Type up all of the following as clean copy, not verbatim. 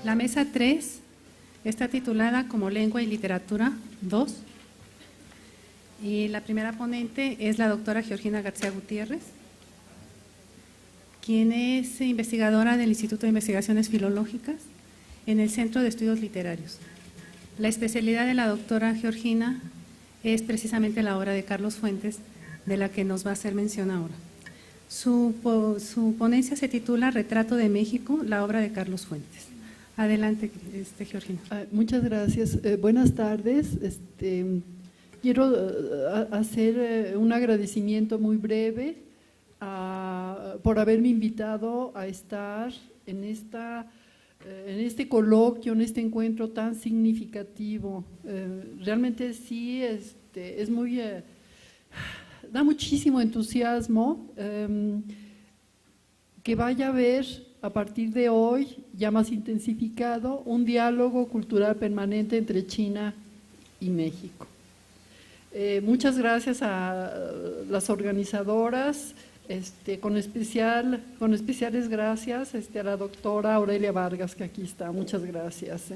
La mesa 3 está titulada como Lengua y Literatura 2 y la primera ponente es la doctora Georgina García Gutiérrez, quien es investigadora del Instituto de Investigaciones Filológicas en el Centro de Estudios Literarios. La especialidad de la doctora Georgina es precisamente la obra de Carlos Fuentes, de la que nos va a hacer mención ahora. Su ponencia se titula Retrato de México, la obra de Carlos Fuentes. Adelante, Georgina. Muchas gracias. Buenas tardes. Quiero hacer un agradecimiento muy breve por haberme invitado a estar en este coloquio, en este encuentro tan significativo. Realmente sí, es muy… da muchísimo entusiasmo que vaya a haber a partir de hoy, ya más intensificado, un diálogo cultural permanente entre China y México. Muchas gracias a las organizadoras, con especiales gracias a la doctora Aurelia Vargas, que aquí está. Muchas gracias.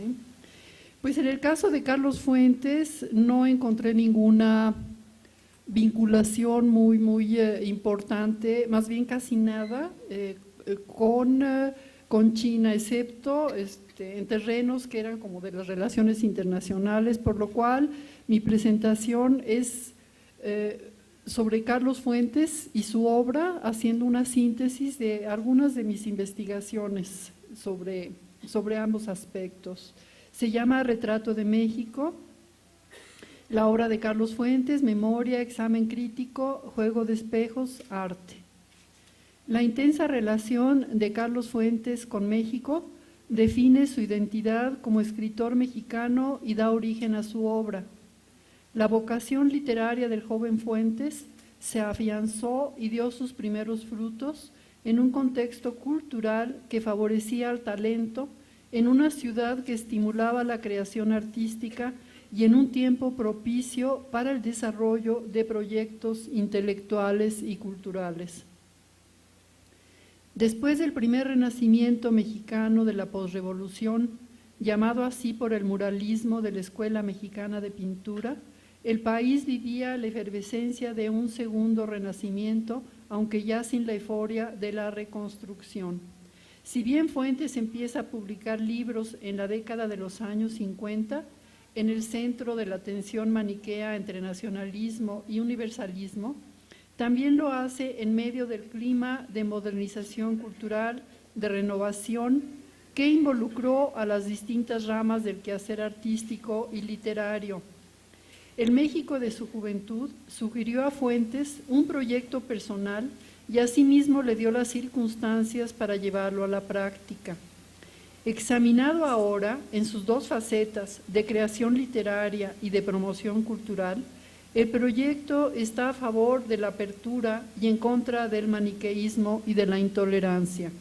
Pues en el caso de Carlos Fuentes no encontré ninguna vinculación muy importante, más bien casi nada, con China, excepto en terrenos que eran como de las relaciones internacionales, por lo cual mi presentación es sobre Carlos Fuentes y su obra, haciendo una síntesis de algunas de mis investigaciones sobre ambos aspectos. Se llama Retrato de México, la obra de Carlos Fuentes, Memoria, Examen Crítico, Juego de Espejos, Arte. La intensa relación de Carlos Fuentes con México define su identidad como escritor mexicano y da origen a su obra. La vocación literaria del joven Fuentes se afianzó y dio sus primeros frutos en un contexto cultural que favorecía al talento, en una ciudad que estimulaba la creación artística y en un tiempo propicio para el desarrollo de proyectos intelectuales y culturales. Después del primer renacimiento mexicano de la posrevolución, llamado así por el muralismo de la Escuela Mexicana de Pintura, el país vivía la efervescencia de un segundo renacimiento, aunque ya sin la euforia de la reconstrucción. Si bien Fuentes empieza a publicar libros en la década de los años 50, en el centro de la tensión maniquea entre nacionalismo y universalismo, también lo hace en medio del clima de modernización cultural, de renovación, que involucró a las distintas ramas del quehacer artístico y literario. El México de su juventud sugirió a Fuentes un proyecto personal y asimismo le dio las circunstancias para llevarlo a la práctica. Examinado ahora en sus dos facetas de creación literaria y de promoción cultural, el proyecto está a favor de la apertura y en contra del maniqueísmo y de la intolerancia.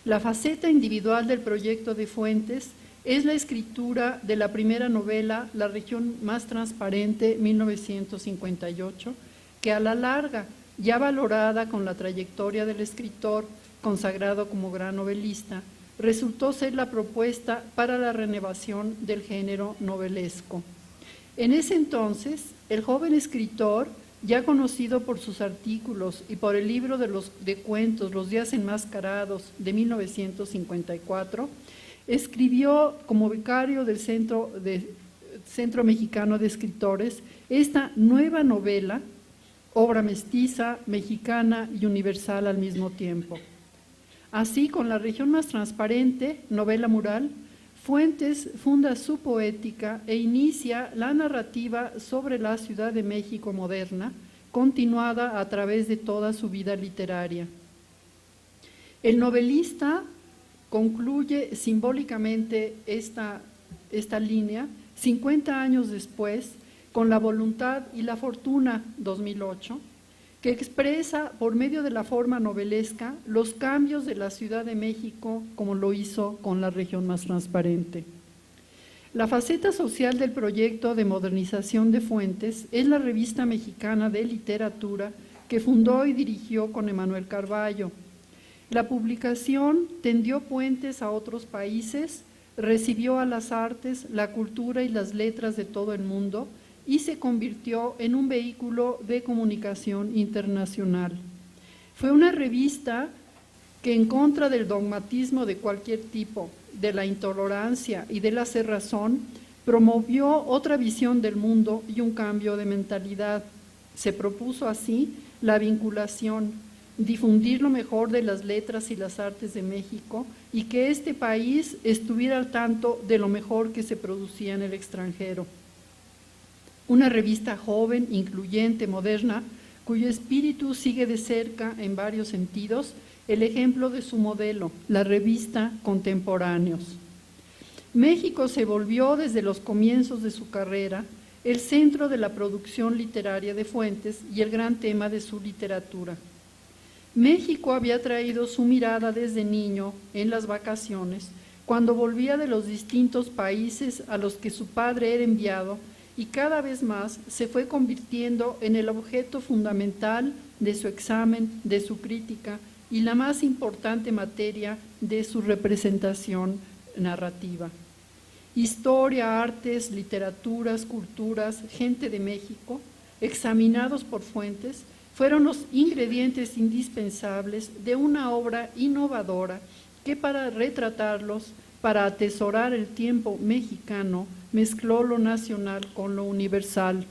La faceta individual del proyecto de Fuentes es la escritura de la primera novela, La región más transparente, 1958, que a la larga, ya valorada con la trayectoria del escritor, consagrado como gran novelista, resultó ser la propuesta para la renovación del género novelesco. En ese entonces, el joven escritor, ya conocido por sus artículos y por el libro de cuentos Los días enmascarados de 1954, escribió como becario del Centro Mexicano de Escritores esta nueva novela, obra mestiza, mexicana y universal al mismo tiempo. Así, con La región más transparente, novela mural, Fuentes funda su poética e inicia la narrativa sobre la Ciudad de México moderna, continuada a través de toda su vida literaria. El novelista concluye simbólicamente esta línea 50 años después con La voluntad y la fortuna, 2008, que expresa por medio de la forma novelesca los cambios de la Ciudad de México como lo hizo con La región más transparente. La faceta social del proyecto de modernización de Fuentes es la Revista Mexicana de Literatura que fundó y dirigió con Emanuel Carballo. La publicación tendió puentes a otros países, recibió a las artes, la cultura y las letras de todo el mundo y se convirtió en un vehículo de comunicación internacional. Fue una revista que, en contra del dogmatismo de cualquier tipo, de la intolerancia y de la cerrazón, promovió otra visión del mundo y un cambio de mentalidad. Se propuso así la vinculación, difundir lo mejor de las letras y las artes de México y que este país estuviera al tanto de lo mejor que se producía en el extranjero. Una revista joven, incluyente, moderna, cuyo espíritu sigue de cerca en varios sentidos el ejemplo de su modelo, la revista Contemporáneos. México se volvió desde los comienzos de su carrera el centro de la producción literaria de Fuentes y el gran tema de su literatura. México había traído su mirada desde niño en las vacaciones, cuando volvía de los distintos países a los que su padre era enviado, y cada vez más se fue convirtiendo en el objeto fundamental de su examen, de su crítica y la más importante materia de su representación narrativa. Historia, artes, literaturas, culturas, gente de México, examinados por Fuentes, fueron los ingredientes indispensables de una obra innovadora que, para retratarlos, para atesorar el tiempo mexicano, mezcló lo nacional con lo universal.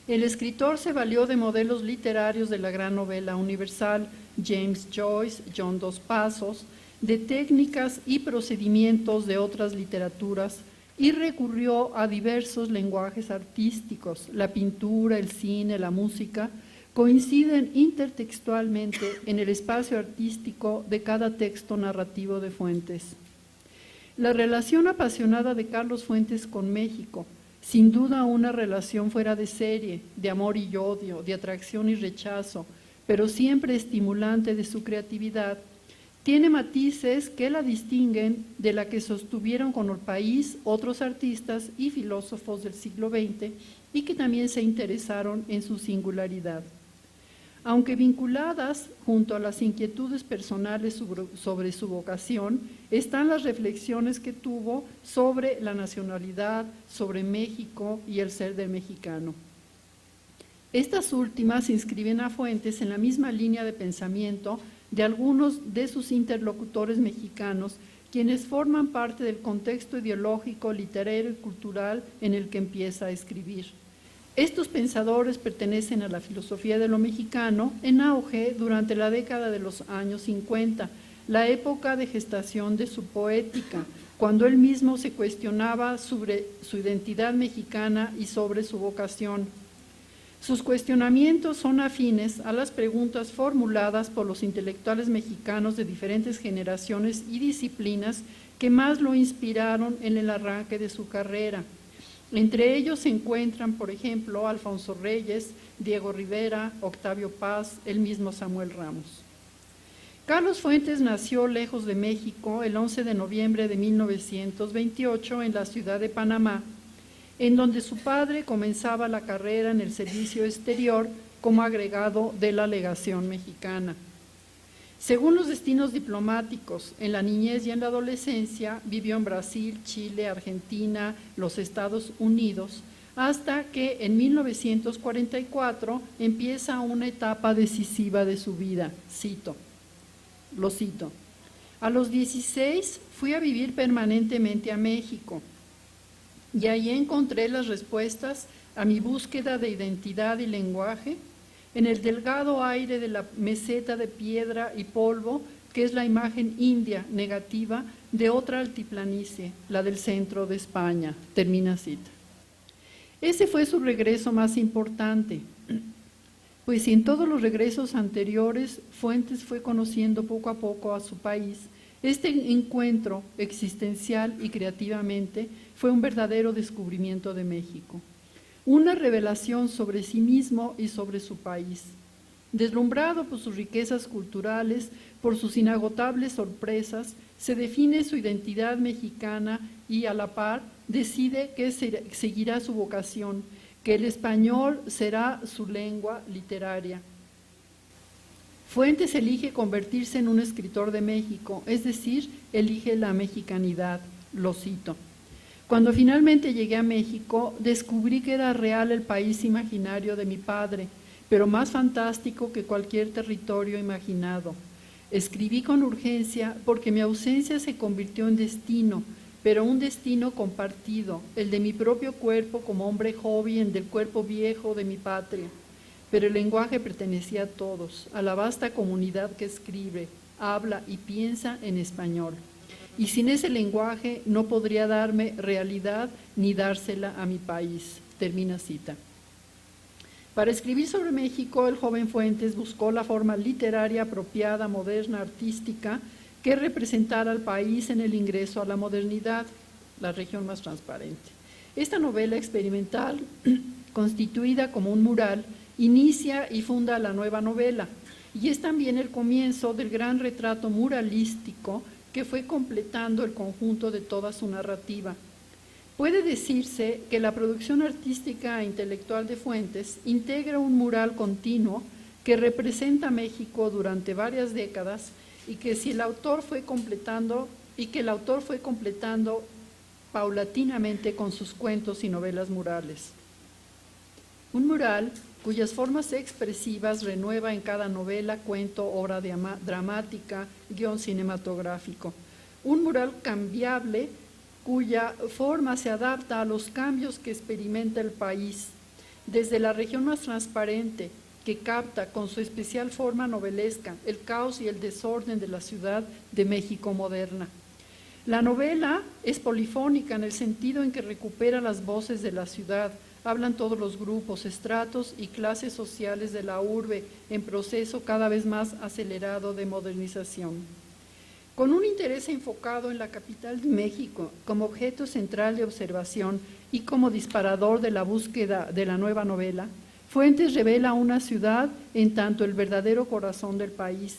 El escritor se valió de modelos literarios de la gran novela universal, James Joyce, John Dos Passos, de técnicas y procedimientos de otras literaturas y recurrió a diversos lenguajes artísticos. La pintura, el cine, la música coinciden intertextualmente en el espacio artístico de cada texto narrativo de Fuentes. La relación apasionada de Carlos Fuentes con México, sin duda una relación fuera de serie, de amor y odio, de atracción y rechazo, pero siempre estimulante de su creatividad, tiene matices que la distinguen de la que sostuvieron con el país otros artistas y filósofos del siglo XX y que también se interesaron en su singularidad. Aunque vinculadas junto a las inquietudes personales sobre su vocación, están las reflexiones que tuvo sobre la nacionalidad, sobre México y el ser del mexicano. Estas últimas inscriben a Fuentes en la misma línea de pensamiento de algunos de sus interlocutores mexicanos, quienes forman parte del contexto ideológico, literario y cultural en el que empieza a escribir. Estos pensadores pertenecen a la filosofía de lo mexicano en auge durante la década de los años 50, la época de gestación de su poética, cuando él mismo se cuestionaba sobre su identidad mexicana y sobre su vocación. Sus cuestionamientos son afines a las preguntas formuladas por los intelectuales mexicanos de diferentes generaciones y disciplinas que más lo inspiraron en el arranque de su carrera. Entre ellos se encuentran, por ejemplo, Alfonso Reyes, Diego Rivera, Octavio Paz, el mismo Samuel Ramos. Carlos Fuentes nació lejos de México el 11 de noviembre de 1928 en la ciudad de Panamá, en donde su padre comenzaba la carrera en el servicio exterior como agregado de la legación mexicana. Según los destinos diplomáticos, en la niñez y en la adolescencia vivió en Brasil, Chile, Argentina, los Estados Unidos, hasta que en 1944 empieza una etapa decisiva de su vida. Lo cito. A los 16 fui a vivir permanentemente a México y ahí encontré las respuestas a mi búsqueda de identidad y lenguaje en el delgado aire de la meseta de piedra y polvo, que es la imagen india negativa de otra altiplanicie, la del centro de España. Termina cita. Ese fue su regreso más importante, pues si en todos los regresos anteriores Fuentes fue conociendo poco a poco a su país, este encuentro existencial y creativamente fue un verdadero descubrimiento de México. Una revelación sobre sí mismo y sobre su país. Deslumbrado por sus riquezas culturales, por sus inagotables sorpresas, se define su identidad mexicana y a la par decide que seguirá su vocación, que el español será su lengua literaria. Fuentes elige convertirse en un escritor de México, es decir, elige la mexicanidad, lo cito. Cuando finalmente llegué a México, descubrí que era real el país imaginario de mi padre, pero más fantástico que cualquier territorio imaginado. Escribí con urgencia porque mi ausencia se convirtió en destino, pero un destino compartido, el de mi propio cuerpo como hombre joven del cuerpo viejo de mi patria. Pero el lenguaje pertenecía a todos, a la vasta comunidad que escribe, habla y piensa en español. Y sin ese lenguaje no podría darme realidad ni dársela a mi país. Termina cita. Para escribir sobre México, el joven Fuentes buscó la forma literaria apropiada, moderna, artística, que representara al país en el ingreso a la modernidad, la región más transparente. Esta novela experimental, constituida como un mural, inicia y funda la nueva novela, y es también el comienzo del gran retrato muralístico que fue completando el conjunto de toda su narrativa. Puede decirse que la producción artística e intelectual de Fuentes integra un mural continuo que representa a México durante varias décadas y que el autor fue completando paulatinamente con sus cuentos y novelas murales. Un mural cuyas formas expresivas renueva en cada novela, cuento, obra dramática, guión cinematográfico. Un mural cambiable cuya forma se adapta a los cambios que experimenta el país, desde la región más transparente, que capta con su especial forma novelesca el caos y el desorden de la Ciudad de México moderna. La novela es polifónica en el sentido en que recupera las voces de la ciudad. Hablan todos los grupos, estratos y clases sociales de la urbe en proceso cada vez más acelerado de modernización. Con un interés enfocado en la capital de México como objeto central de observación y como disparador de la búsqueda de la nueva novela, Fuentes revela una ciudad en tanto el verdadero corazón del país.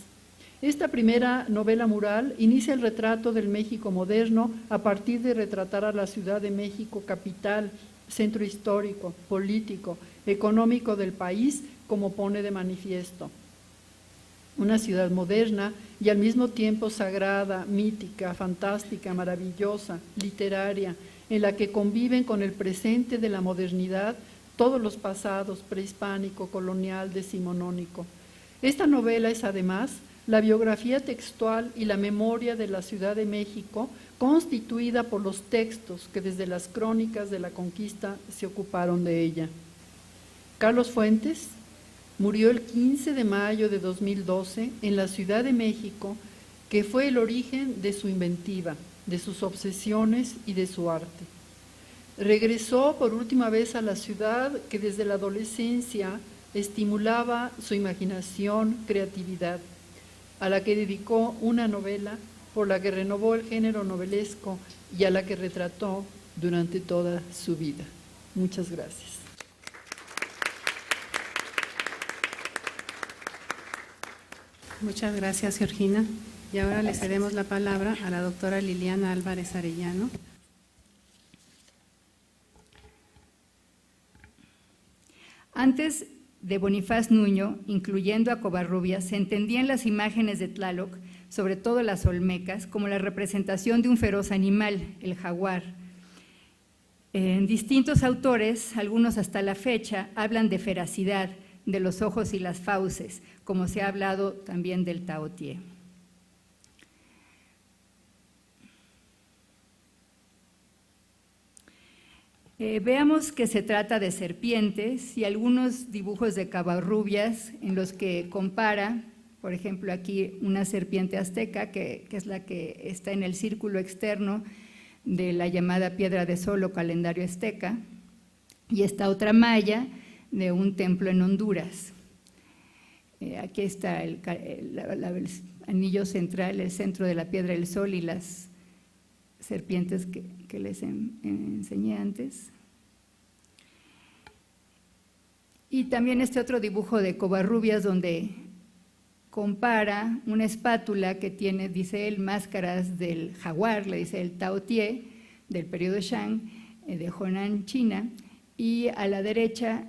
Esta primera novela mural inicia el retrato del México moderno a partir de retratar a la Ciudad de México capital, centro histórico, político, económico del país, como pone de manifiesto. Una ciudad moderna y al mismo tiempo sagrada, mítica, fantástica, maravillosa, literaria, en la que conviven con el presente de la modernidad todos los pasados, prehispánico, colonial, decimonónico. Esta novela es además la biografía textual y la memoria de la Ciudad de México, constituida por los textos que desde las crónicas de la conquista se ocuparon de ella. Carlos Fuentes murió el 15 de mayo de 2012 en la Ciudad de México, que fue el origen de su inventiva, de sus obsesiones y de su arte. Regresó por última vez a la ciudad que desde la adolescencia estimulaba su imaginación, creatividad, a la que dedicó una novela por la que renovó el género novelesco y a la que retrató durante toda su vida. Muchas gracias. Muchas gracias, Georgina. Y ahora le cedemos la palabra a la doctora Liliana Álvarez Arellano. Antes de Bonifaz Nuño, incluyendo a Covarrubias, se entendían las imágenes de Tlaloc, sobre todo las olmecas, como la representación de un feroz animal, el jaguar. En distintos autores, algunos hasta la fecha, hablan de feracidad, de los ojos y las fauces, como se ha hablado también del taotie. Veamos que se trata de serpientes y algunos dibujos de Covarrubias en los que compara, por ejemplo, aquí una serpiente azteca, que es la que está en el círculo externo de la llamada piedra de sol o calendario azteca, y esta otra maya de un templo en Honduras. Aquí está el anillo central, el centro de la piedra del sol y las serpientes que les enseñé antes. Y también este otro dibujo de Covarrubias donde compara una espátula que tiene, dice él, máscaras del jaguar, le dice el taotie, del periodo Shang, de Honan, China, y a la derecha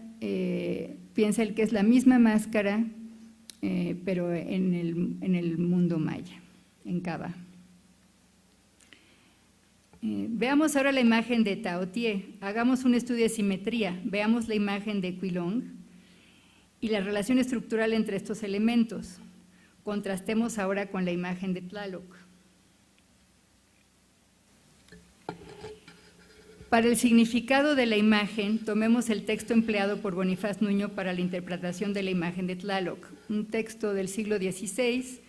piensa él que es la misma máscara pero en el mundo maya, en Cava. Veamos ahora la imagen de Taotie. Hagamos un estudio de simetría. Veamos la imagen de Cuilong y la relación estructural entre estos elementos. Contrastemos ahora con la imagen de Tlaloc. Para el significado de la imagen, tomemos el texto empleado por Bonifaz Nuño para la interpretación de la imagen de Tlaloc, un texto del siglo XVI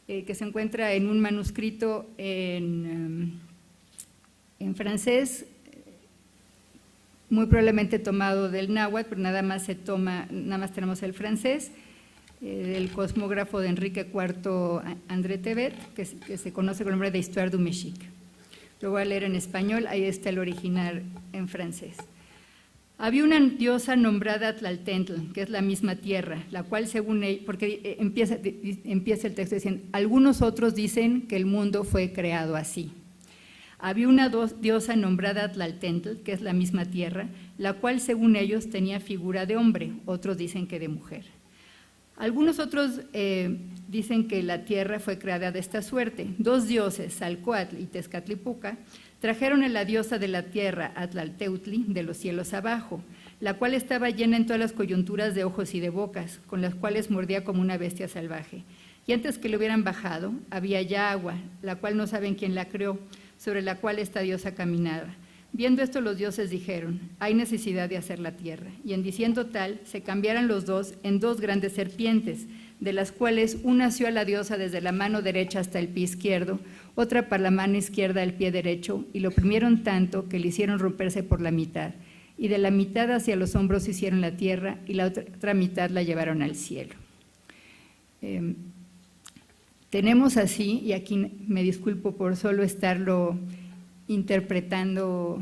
que se encuentra en un manuscrito en francés, muy probablemente tomado del náhuatl, pero nada más tenemos el francés, del cosmógrafo de Enrique IV André Tebet, que se conoce con el nombre de Histoire du Mexique. Lo voy a leer en español, ahí está el original en francés. Había una diosa nombrada Tlaltentl, que es la misma tierra, la cual según él, porque empieza el texto diciendo, algunos otros dicen que el mundo fue creado así. Había una diosa nombrada Tlaltentl, que es la misma tierra, la cual según ellos tenía figura de hombre, otros dicen que de mujer. Algunos otros dicen que la tierra fue creada de esta suerte. Dos dioses, Tzalcoatl y Tezcatlipoca, trajeron a la diosa de la tierra, Atlalteutli, de los cielos abajo, la cual estaba llena en todas las coyunturas de ojos y de bocas, con las cuales mordía como una bestia salvaje. Y antes que le hubieran bajado, había ya agua, la cual no saben quién la creó, sobre la cual esta diosa caminaba. Viendo esto, los dioses dijeron, hay necesidad de hacer la tierra. Y en diciendo tal, se cambiaron los dos en dos grandes serpientes, de las cuales una asió a la diosa desde la mano derecha hasta el pie izquierdo, otra para la mano izquierda al pie derecho, y lo oprimieron tanto que le hicieron romperse por la mitad. Y de la mitad hacia los hombros hicieron la tierra, y la otra mitad la llevaron al cielo. Tenemos así, y aquí me disculpo por solo estarlo interpretando,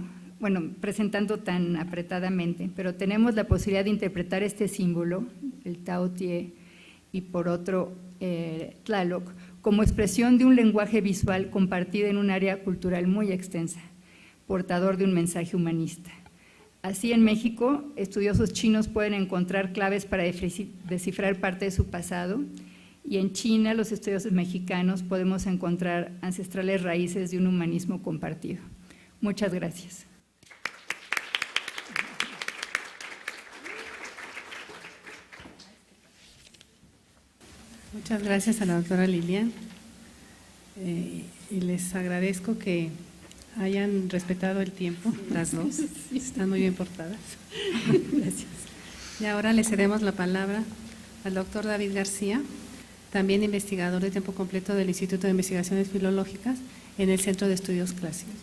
presentando tan apretadamente, pero tenemos la posibilidad de interpretar este símbolo, el Taotie, y por otro Tlaloc, como expresión de un lenguaje visual compartido en un área cultural muy extensa, portador de un mensaje humanista. Así, en México, estudiosos chinos pueden encontrar claves para descifrar parte de su pasado, y en China, los estudiosos mexicanos podemos encontrar ancestrales raíces de un humanismo compartido. Muchas gracias. Muchas gracias a la doctora Lilian y les agradezco que hayan respetado el tiempo, las dos, están muy bien portadas. Gracias. Y ahora le cedemos la palabra al doctor David García, también investigador de tiempo completo del Instituto de Investigaciones Filológicas en el Centro de Estudios Clásicos.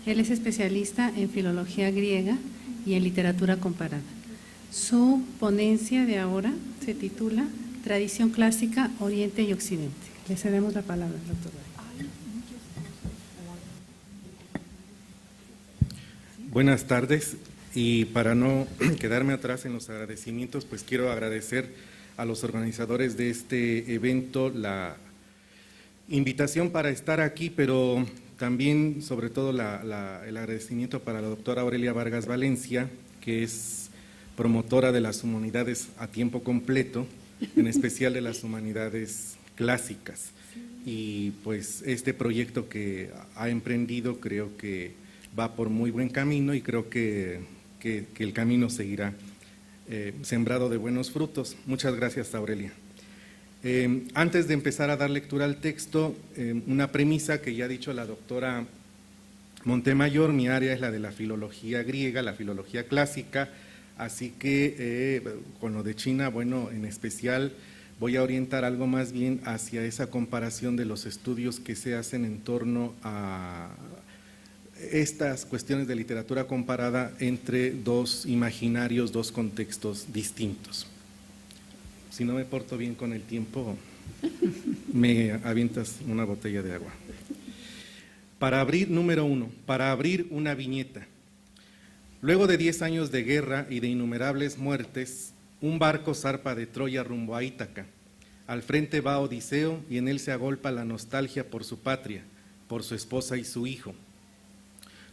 Él es especialista en filología griega y en literatura comparada. Su ponencia de ahora se titula Tradición clásica, Oriente y Occidente. Le cedemos la palabra, doctor. Buenas tardes, y para no quedarme atrás en los agradecimientos, pues quiero agradecer a los organizadores de este evento la invitación para estar aquí, pero también, sobre todo, el agradecimiento para la doctora Aurelia Vargas Valencia, que es promotora de las humanidades a tiempo completo, en especial de las humanidades clásicas. Y pues este proyecto que ha emprendido creo que va por muy buen camino, y creo que el camino seguirá sembrado de buenos frutos. Muchas gracias, Aurelia. Antes de empezar a dar lectura al texto, una premisa que ya ha dicho la doctora Montemayor: mi área es la de la filología griega, la filología clásica, así que con lo de China, bueno, en especial voy a orientar algo más bien hacia esa comparación de los estudios que se hacen en torno a estas cuestiones de literatura comparada entre dos imaginarios, dos contextos distintos. Si no me porto bien con el tiempo, me avientas una botella de agua. Para abrir, número 1, para abrir una viñeta. Luego de 10 años de guerra y de innumerables muertes, un barco zarpa de Troya rumbo a Ítaca. Al frente va Odiseo, y en él se agolpa la nostalgia por su patria, por su esposa y su hijo.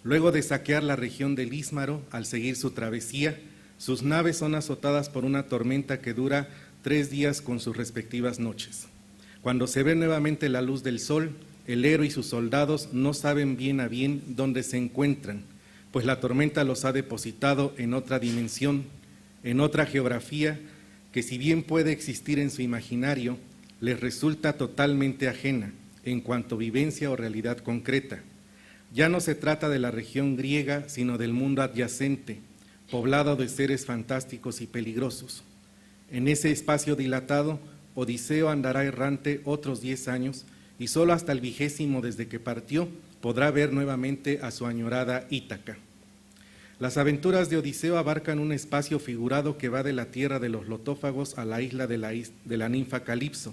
Luego de saquear la región del Ístmaro, al seguir su travesía, sus naves son azotadas por una tormenta que dura 3 días con sus respectivas noches. Cuando se ve nuevamente la luz del sol, el héroe y sus soldados no saben bien a bien dónde se encuentran, pues la tormenta los ha depositado en otra dimensión, en otra geografía, que si bien puede existir en su imaginario, les resulta totalmente ajena en cuanto a vivencia o realidad concreta. Ya no se trata de la región griega, sino del mundo adyacente, poblado de seres fantásticos y peligrosos. En ese espacio dilatado, Odiseo andará errante otros 10 años y solo hasta el 20º desde que partió podrá ver nuevamente a su añorada Ítaca. Las aventuras de Odiseo abarcan un espacio figurado que va de la tierra de los lotófagos a la isla de la ninfa Calipso.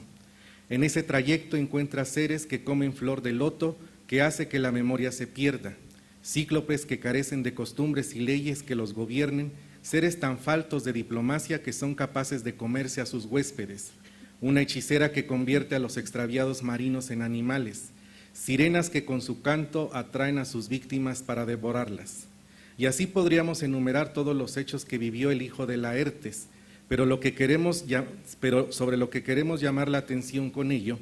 En ese trayecto encuentra seres que comen flor de loto, que hace que la memoria se pierda, cíclopes que carecen de costumbres y leyes que los gobiernen, seres tan faltos de diplomacia que son capaces de comerse a sus huéspedes, una hechicera que convierte a los extraviados marinos en animales, sirenas que con su canto atraen a sus víctimas para devorarlas. Y así podríamos enumerar todos los hechos que vivió el hijo de Laertes, pero sobre lo que queremos llamar la atención con ello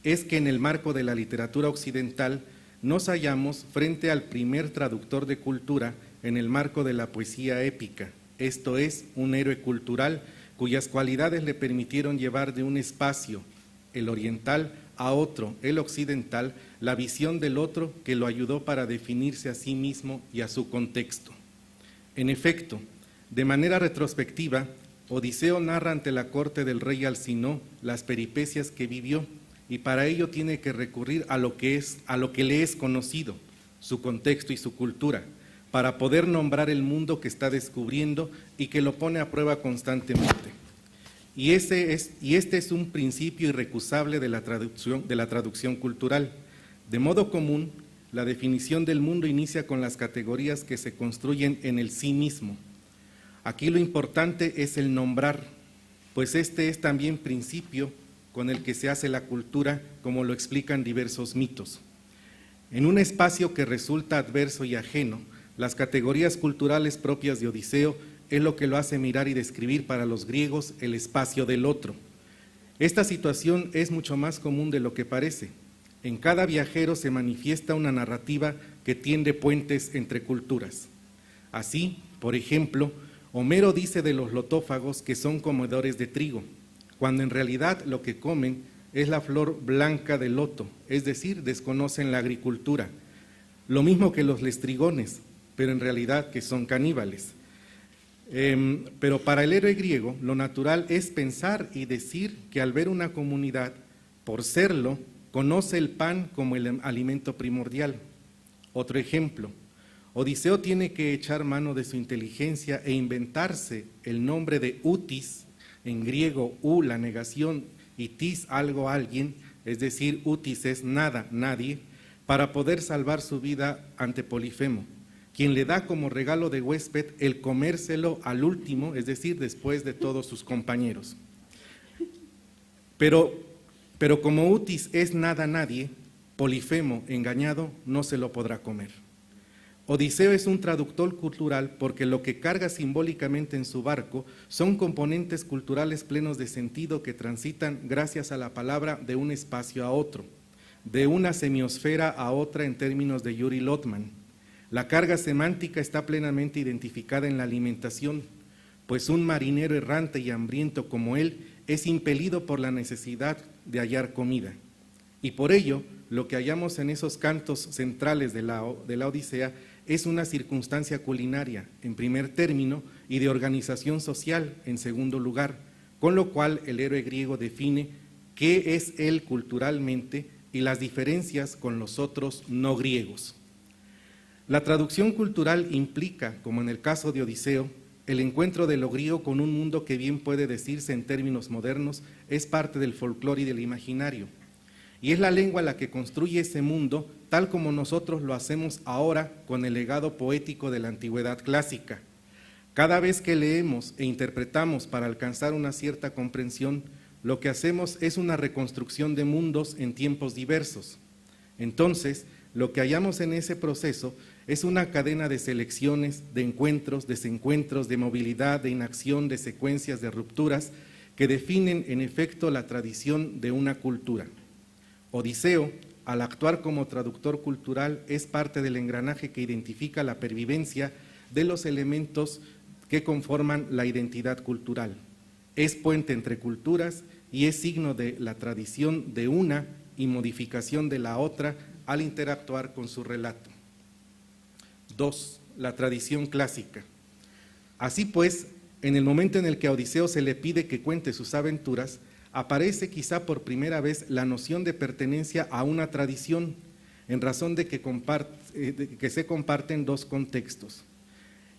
es que en el marco de la literatura occidental nos hallamos frente al primer traductor de cultura en el marco de la poesía épica, esto es, un héroe cultural cuyas cualidades le permitieron llevar de un espacio, el oriental, a otro, el occidental, la visión del otro que lo ayudó para definirse a sí mismo y a su contexto. En efecto, de manera retrospectiva, Odiseo narra ante la corte del rey Alcinó las peripecias que vivió, y para ello tiene que recurrir a lo que le es conocido, su contexto y su cultura, para poder nombrar el mundo que está descubriendo y que lo pone a prueba constantemente. Y este es un principio irrecusable de la traducción cultural. De modo común, la definición del mundo inicia con las categorías que se construyen en el sí mismo. Aquí lo importante es el nombrar, pues este es también principio con el que se hace la cultura, como lo explican diversos mitos. En un espacio que resulta adverso y ajeno, las categorías culturales propias de Odiseo es lo que lo hace mirar y describir para los griegos el espacio del otro. Esta situación es mucho más común de lo que parece. En cada viajero se manifiesta una narrativa que tiende puentes entre culturas. Así, por ejemplo, Homero dice de los lotófagos que son comedores de trigo, cuando en realidad lo que comen es la flor blanca del loto, es decir, desconocen la agricultura. Lo mismo que los lestrigones, pero en realidad que son caníbales. Pero para el héroe griego, lo natural es pensar y decir que al ver una comunidad, por serlo, conoce el pan como el alimento primordial. Otro ejemplo, Odiseo tiene que echar mano de su inteligencia e inventarse el nombre de Utis, en griego u, la negación, y tis, algo, alguien, es decir, Utis es nada, nadie, para poder salvar su vida ante Polifemo, quien le da como regalo de huésped el comérselo al último, es decir, después de todos sus compañeros. Pero como Utis es nada, nadie, Polifemo, engañado, no se lo podrá comer. Odiseo es un traductor cultural porque lo que carga simbólicamente en su barco son componentes culturales plenos de sentido que transitan gracias a la palabra de un espacio a otro, de una semiosfera a otra en términos de Yuri Lotman. La carga semántica está plenamente identificada en la alimentación, pues un marinero errante y hambriento como él es impelido por la necesidad de hallar comida. Y por ello, lo que hallamos en esos cantos centrales de la Odisea es una circunstancia culinaria, en primer término, y de organización social, en segundo lugar, con lo cual el héroe griego define qué es él culturalmente y las diferencias con los otros no griegos. La traducción cultural implica, como en el caso de Odiseo, el encuentro de lo griego con un mundo que bien puede decirse en términos modernos es parte del folclore y del imaginario. Y es la lengua la que construye ese mundo tal como nosotros lo hacemos ahora con el legado poético de la antigüedad clásica. Cada vez que leemos e interpretamos para alcanzar una cierta comprensión, lo que hacemos es una reconstrucción de mundos en tiempos diversos. Entonces, lo que hallamos en ese proceso es una cadena de selecciones, de encuentros, desencuentros, de movilidad, de inacción, de secuencias, de rupturas, que definen en efecto la tradición de una cultura. Odiseo, al actuar como traductor cultural, es parte del engranaje que identifica la pervivencia de los elementos que conforman la identidad cultural. Es puente entre culturas y es signo de la tradición de una y modificación de la otra al interactuar con su relato. 2. La tradición clásica. Así pues, en el momento en el que a Odiseo se le pide que cuente sus aventuras, aparece quizá por primera vez la noción de pertenencia a una tradición, en razón de que se comparten dos contextos.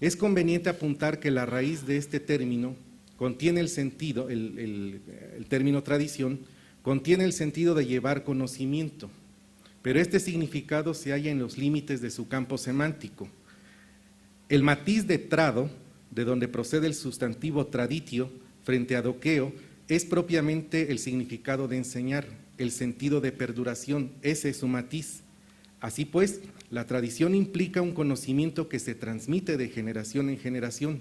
Es conveniente apuntar que la raíz de este término contiene el sentido, el término tradición, contiene el sentido de llevar conocimiento, pero este significado se halla en los límites de su campo semántico. El matiz de trado, de donde procede el sustantivo traditio, frente a doqueo, es propiamente el significado de enseñar, el sentido de perduración, ese es su matiz. Así pues, la tradición implica un conocimiento que se transmite de generación en generación.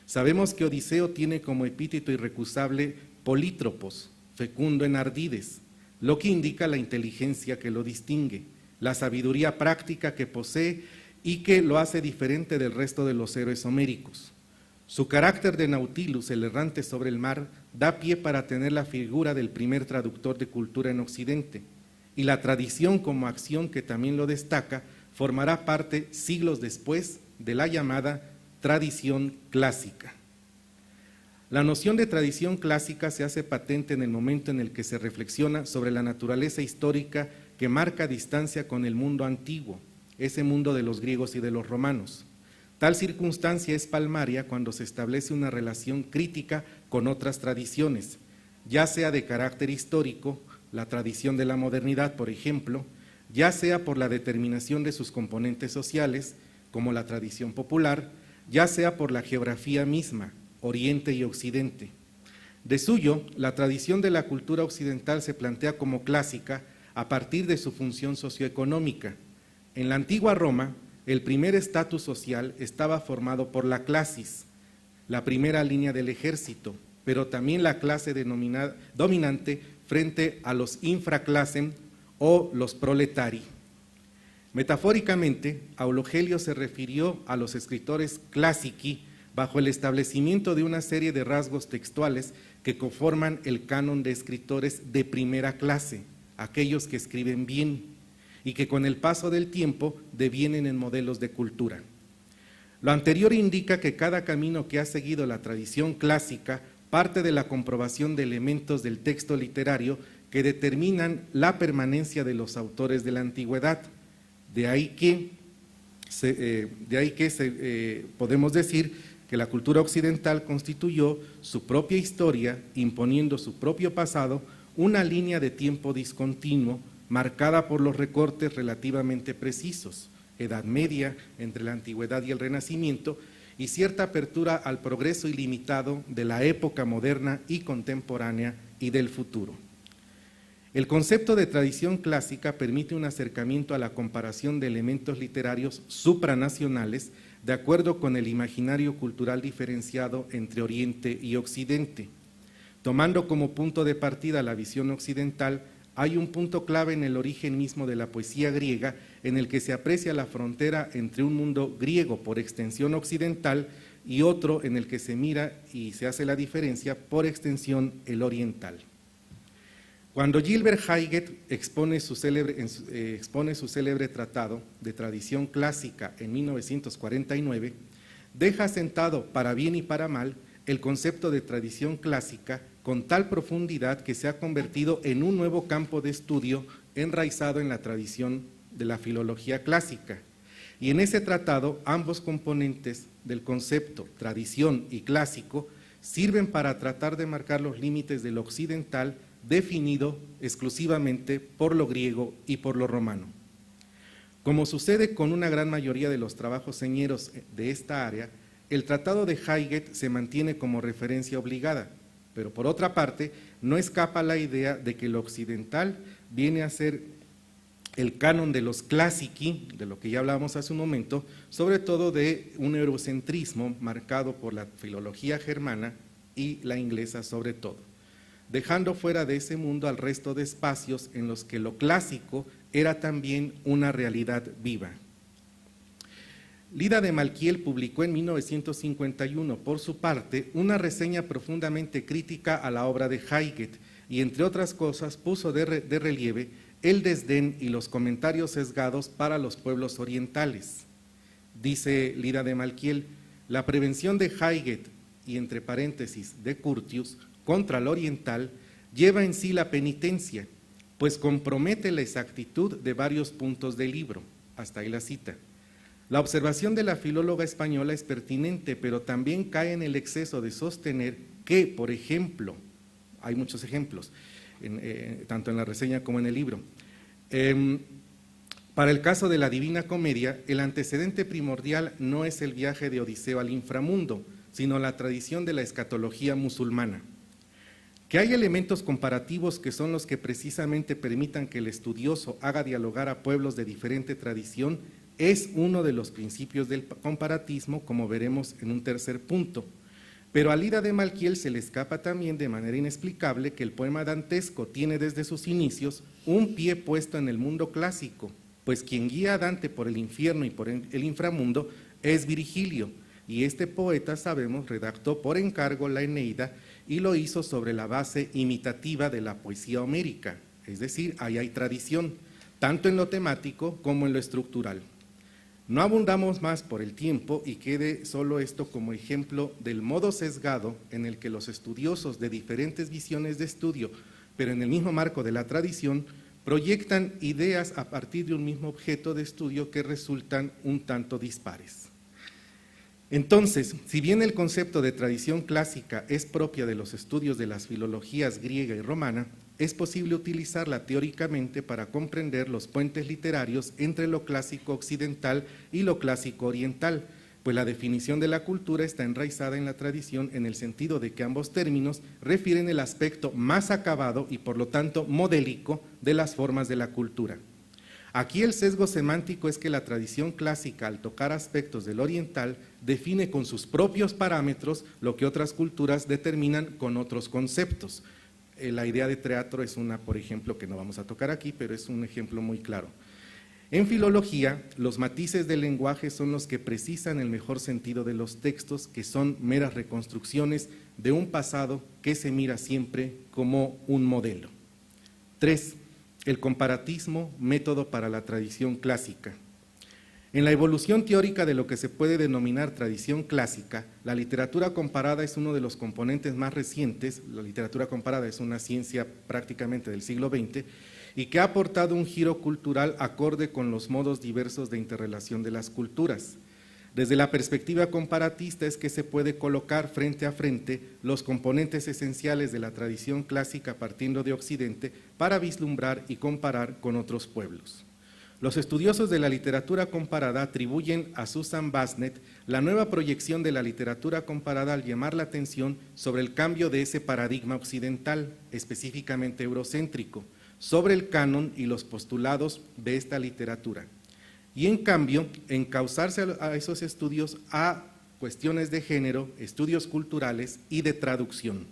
Sabemos que Odiseo tiene como epíteto irrecusable polítropos, fecundo en ardides, lo que indica la inteligencia que lo distingue, la sabiduría práctica que posee y que lo hace diferente del resto de los héroes homéricos. Su carácter de Nautilus, el errante sobre el mar, da pie para tener la figura del primer traductor de cultura en Occidente, y la tradición como acción que también lo destaca formará parte siglos después de la llamada tradición clásica. La noción de tradición clásica se hace patente en el momento en el que se reflexiona sobre la naturaleza histórica que marca distancia con el mundo antiguo, ese mundo de los griegos y de los romanos. Tal circunstancia es palmaria cuando se establece una relación crítica con otras tradiciones, ya sea de carácter histórico, la tradición de la modernidad, por ejemplo, ya sea por la determinación de sus componentes sociales, como la tradición popular, ya sea por la geografía misma, Oriente y Occidente. De suyo, la tradición de la cultura occidental se plantea como clásica a partir de su función socioeconómica. En la antigua Roma, el primer estatus social estaba formado por la clasis, la primera línea del ejército, pero también la clase dominante frente a los infraclassem o los proletari. Metafóricamente, Aulogelio se refirió a los escritores classici bajo el establecimiento de una serie de rasgos textuales que conforman el canon de escritores de primera clase, aquellos que escriben bien, y que con el paso del tiempo devienen en modelos de cultura. Lo anterior indica que cada camino que ha seguido la tradición clásica parte de la comprobación de elementos del texto literario que determinan la permanencia de los autores de la antigüedad. De ahí que podemos decir que la cultura occidental constituyó su propia historia, imponiendo su propio pasado, una línea de tiempo discontinuo, marcada por los recortes relativamente precisos, Edad Media, entre la Antigüedad y el Renacimiento, y cierta apertura al progreso ilimitado de la época moderna y contemporánea y del futuro. El concepto de tradición clásica permite un acercamiento a la comparación de elementos literarios supranacionales de acuerdo con el imaginario cultural diferenciado entre Oriente y Occidente. Tomando como punto de partida la visión occidental, hay un punto clave en el origen mismo de la poesía griega en el que se aprecia la frontera entre un mundo griego por extensión occidental y otro en el que se mira y se hace la diferencia por extensión el oriental. Cuando Gilbert Haigett expone su célebre tratado de tradición clásica en 1949, deja sentado para bien y para mal el concepto de tradición clásica con tal profundidad que se ha convertido en un nuevo campo de estudio enraizado en la tradición de la filología clásica. Y en ese tratado, ambos componentes del concepto tradición y clásico sirven para tratar de marcar los límites de lo occidental definido exclusivamente por lo griego y por lo romano. Como sucede con una gran mayoría de los trabajos señeros de esta área, el tratado de Haigett se mantiene como referencia obligada, pero por otra parte no escapa la idea de que lo occidental viene a ser el canon de los classici, de lo que ya hablábamos hace un momento, sobre todo de un eurocentrismo marcado por la filología germana y la inglesa sobre todo, dejando fuera de ese mundo al resto de espacios en los que lo clásico era también una realidad viva. Lida de Malkiel publicó en 1951, por su parte, una reseña profundamente crítica a la obra de Hayek y, entre otras cosas, puso de relieve el desdén y los comentarios sesgados para los pueblos orientales. Dice Lida de Malkiel, la prevención de Hayek y, entre paréntesis, de Curtius, contra el oriental, lleva en sí la penitencia, pues compromete la exactitud de varios puntos del libro. Hasta ahí la cita. La observación de la filóloga española es pertinente, pero también cae en el exceso de sostener que, por ejemplo, hay muchos ejemplos, tanto en la reseña como en el libro, para el caso de la Divina Comedia, el antecedente primordial no es el viaje de Odiseo al inframundo, sino la tradición de la escatología musulmana. Que hay elementos comparativos que son los que precisamente permitan que el estudioso haga dialogar a pueblos de diferente tradición es uno de los principios del comparatismo, como veremos en un tercer punto. Pero a Lida de Malkiel se le escapa también de manera inexplicable que el poema dantesco tiene desde sus inicios un pie puesto en el mundo clásico, pues quien guía a Dante por el infierno y por el inframundo es Virgilio, y este poeta, sabemos, redactó por encargo la Eneida y lo hizo sobre la base imitativa de la poesía homérica, es decir, ahí hay tradición, tanto en lo temático como en lo estructural. No abundamos más por el tiempo y quede solo esto como ejemplo del modo sesgado en el que los estudiosos de diferentes visiones de estudio, pero en el mismo marco de la tradición, proyectan ideas a partir de un mismo objeto de estudio que resultan un tanto dispares. Entonces, si bien el concepto de tradición clásica es propia de los estudios de las filologías griega y romana, es posible utilizarla teóricamente para comprender los puentes literarios entre lo clásico occidental y lo clásico oriental, pues la definición de la cultura está enraizada en la tradición en el sentido de que ambos términos refieren el aspecto más acabado y por lo tanto modélico de las formas de la cultura. Aquí el sesgo semántico es que la tradición clásica, al tocar aspectos del oriental, define con sus propios parámetros lo que otras culturas determinan con otros conceptos. La idea de teatro es una, por ejemplo, que no vamos a tocar aquí, pero es un ejemplo muy claro. En filología, los matices del lenguaje son los que precisan el mejor sentido de los textos, que son meras reconstrucciones de un pasado que se mira siempre como un modelo. 3. El comparatismo, método para la tradición clásica. En la evolución teórica de lo que se puede denominar tradición clásica, la literatura comparada es uno de los componentes más recientes. La literatura comparada es una ciencia prácticamente del siglo XX y que ha aportado un giro cultural acorde con los modos diversos de interrelación de las culturas. Desde la perspectiva comparatista es que se puede colocar frente a frente los componentes esenciales de la tradición clásica partiendo de Occidente para vislumbrar y comparar con otros pueblos. Los estudiosos de la literatura comparada atribuyen a Susan Basnet la nueva proyección de la literatura comparada al llamar la atención sobre el cambio de ese paradigma occidental, específicamente eurocéntrico, sobre el canon y los postulados de esta literatura. Y en cambio, encauzarse a esos estudios a cuestiones de género, estudios culturales y de traducción.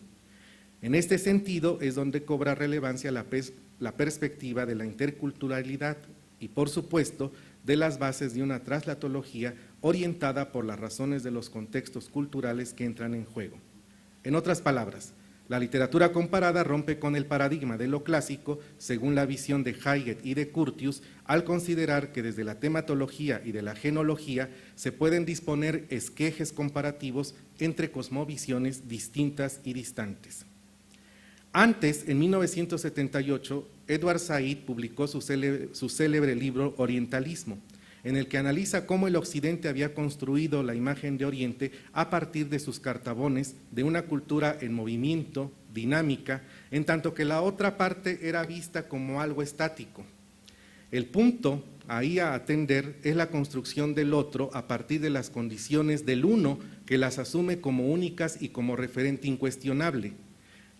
En este sentido es donde cobra relevancia la perspectiva de la interculturalidad y, por supuesto, de las bases de una traslatología orientada por las razones de los contextos culturales que entran en juego. En otras palabras, la literatura comparada rompe con el paradigma de lo clásico, según la visión de Hayek y de Curtius, al considerar que desde la tematología y de la genealogía se pueden disponer esquejes comparativos entre cosmovisiones distintas y distantes. Antes, en 1978, Edward Said publicó su célebre libro Orientalismo, en el que analiza cómo el Occidente había construido la imagen de Oriente a partir de sus cartabones de una cultura en movimiento, dinámica, en tanto que la otra parte era vista como algo estático. El punto ahí a atender es la construcción del otro a partir de las condiciones del uno, que las asume como únicas y como referente incuestionable.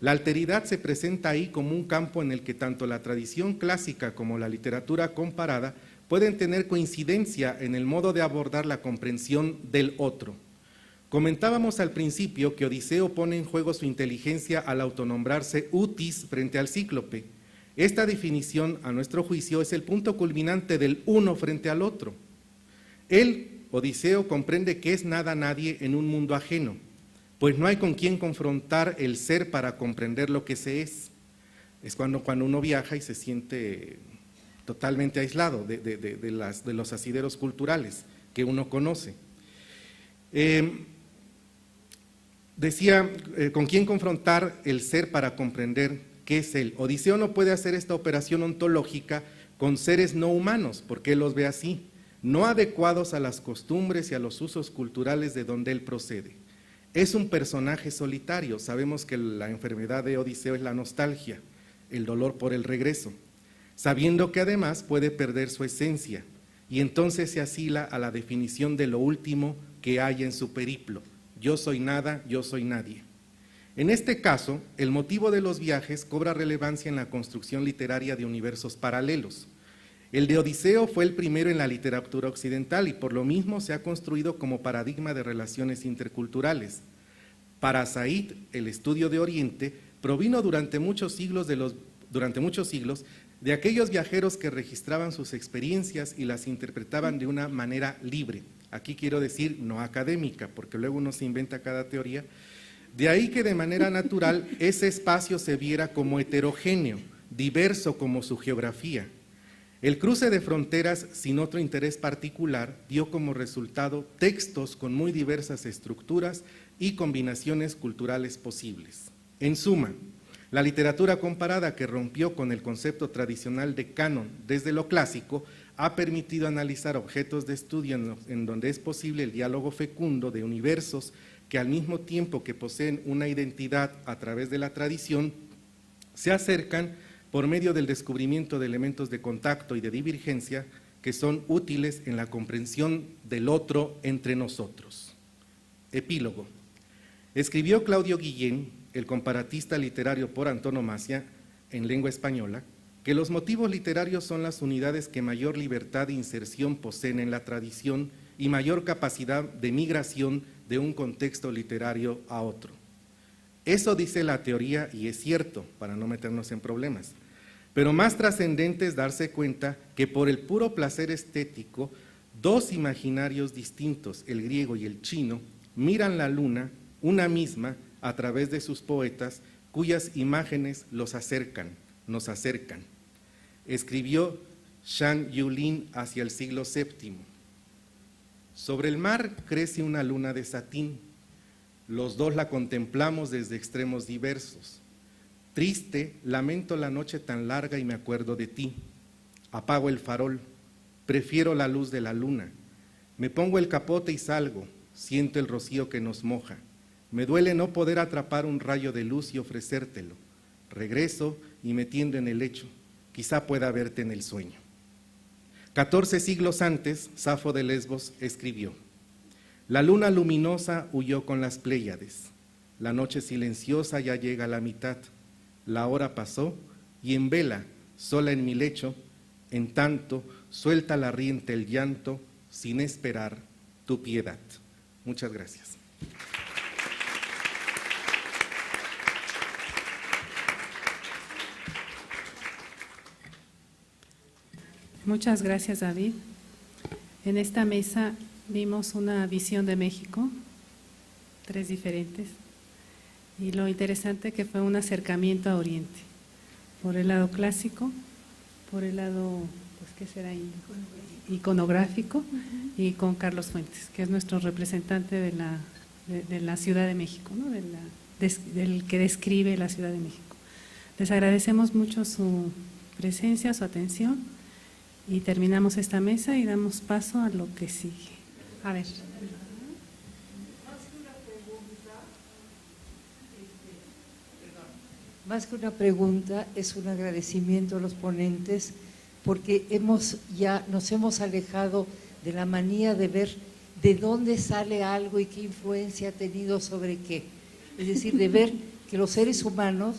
La alteridad se presenta ahí como un campo en el que tanto la tradición clásica como la literatura comparada pueden tener coincidencia en el modo de abordar la comprensión del otro. Comentábamos al principio que Odiseo pone en juego su inteligencia al autonombrarse Utis frente al cíclope. Esta definición, a nuestro juicio, es el punto culminante del uno frente al otro. Él, Odiseo, comprende que es nada nadie en un mundo ajeno, pues no hay con quien confrontar el ser para comprender lo que se es. Es cuando uno viaja y se siente totalmente aislado de los asideros culturales que uno conoce. Decía, ¿con quién confrontar el ser para comprender qué es él? Odiseo no puede hacer esta operación ontológica con seres no humanos, porque él los ve así, no adecuados a las costumbres y a los usos culturales de donde él procede. Es un personaje solitario. Sabemos que la enfermedad de Odiseo es la nostalgia, el dolor por el regreso, sabiendo que además puede perder su esencia, y entonces se asila a la definición de lo último que hay en su periplo: yo soy nada, yo soy nadie. En este caso, el motivo de los viajes cobra relevancia en la construcción literaria de universos paralelos. El de Odiseo fue el primero en la literatura occidental y por lo mismo se ha construido como paradigma de relaciones interculturales. Para Said, el estudio de Oriente provino durante muchos siglos de aquellos viajeros que registraban sus experiencias y las interpretaban de una manera libre. Aquí quiero decir no académica, porque luego uno se inventa cada teoría. De ahí que de manera natural ese espacio se viera como heterogéneo, diverso como su geografía. El cruce de fronteras sin otro interés particular dio como resultado textos con muy diversas estructuras y combinaciones culturales posibles. En suma, la literatura comparada que rompió con el concepto tradicional de canon desde lo clásico ha permitido analizar objetos de estudio en donde es posible el diálogo fecundo de universos que al mismo tiempo que poseen una identidad a través de la tradición, se acercan por medio del descubrimiento de elementos de contacto y de divergencia que son útiles en la comprensión del otro entre nosotros. Epílogo. Escribió Claudio Guillén, el comparatista literario por antonomasia en lengua española, que los motivos literarios son las unidades que mayor libertad de inserción poseen en la tradición y mayor capacidad de migración de un contexto literario a otro. Eso dice la teoría y es cierto, para no meternos en problemas. Pero más trascendente es darse cuenta que por el puro placer estético, dos imaginarios distintos, el griego y el chino, miran la luna, una misma, a través de sus poetas, cuyas imágenes los acercan, nos acercan. Escribió Zhang Yulin hacia el siglo VII. Sobre el mar crece una luna de satín. Los dos la contemplamos desde extremos diversos. Triste, lamento la noche tan larga y me acuerdo de ti. Apago el farol, prefiero la luz de la luna. Me pongo el capote y salgo, siento el rocío que nos moja. Me duele no poder atrapar un rayo de luz y ofrecértelo. Regreso y me tiendo en el lecho, quizá pueda verte en el sueño. 14 siglos antes, Safo de Lesbos escribió: la luna luminosa huyó con las Pléyades, la noche silenciosa ya llega a la mitad, la hora pasó y en vela, sola en mi lecho, en tanto suelta la rienda el llanto, sin esperar tu piedad. Muchas gracias. Muchas gracias, David. En esta mesa vimos una visión de México, 3 diferentes, y lo interesante que fue un acercamiento a Oriente, por el lado clásico, por el lado, pues, ¿qué será? Iconográfico, y con Carlos Fuentes, que es nuestro representante de la Ciudad de México, ¿no? Del que describe la Ciudad de México. Les agradecemos mucho su presencia, su atención. Y terminamos esta mesa y damos paso a lo que sigue. A ver. Más que una pregunta, es un agradecimiento a los ponentes, porque nos hemos alejado de la manía de ver de dónde sale algo y qué influencia ha tenido sobre qué. Es decir, de ver que los seres humanos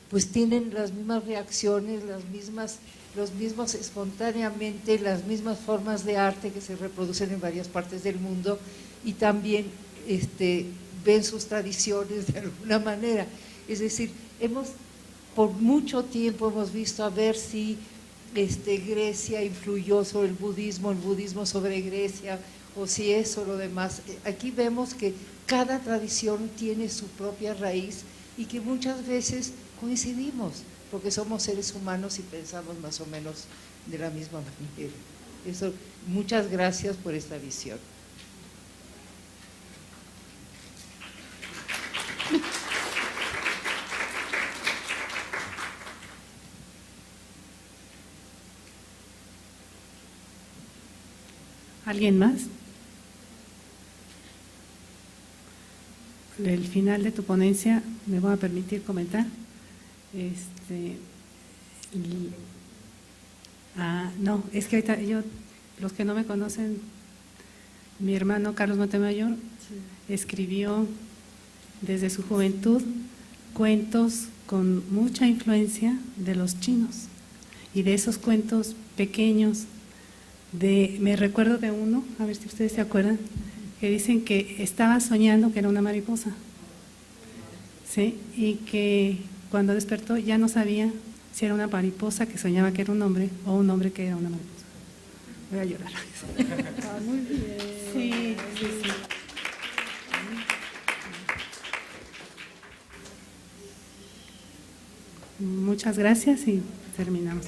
pues tienen las mismas reacciones, los mismos espontáneamente, las mismas formas de arte que se reproducen en varias partes del mundo, y también ven sus tradiciones de alguna manera. Es decir, por mucho tiempo hemos visto a ver si Grecia influyó sobre el budismo sobre Grecia, o si eso, lo demás. Aquí vemos que cada tradición tiene su propia raíz y que muchas veces coincidimos, porque somos seres humanos y pensamos más o menos de la misma manera. Muchas gracias por esta visión. ¿Alguien más? El final de tu ponencia me voy a permitir comentar. No, es que ahorita los que no me conocen, mi hermano Carlos Montemayor escribió desde su juventud cuentos con mucha influencia de los chinos, y de esos cuentos pequeños, me recuerdo de uno, a ver si ustedes se acuerdan, que dicen que estaba soñando que era una mariposa, ¿sí? Y que cuando despertó ya no sabía si era una mariposa que soñaba que era un hombre o un hombre que era una mariposa. Voy a llorar. Muy bien. Sí. Muchas gracias y terminamos.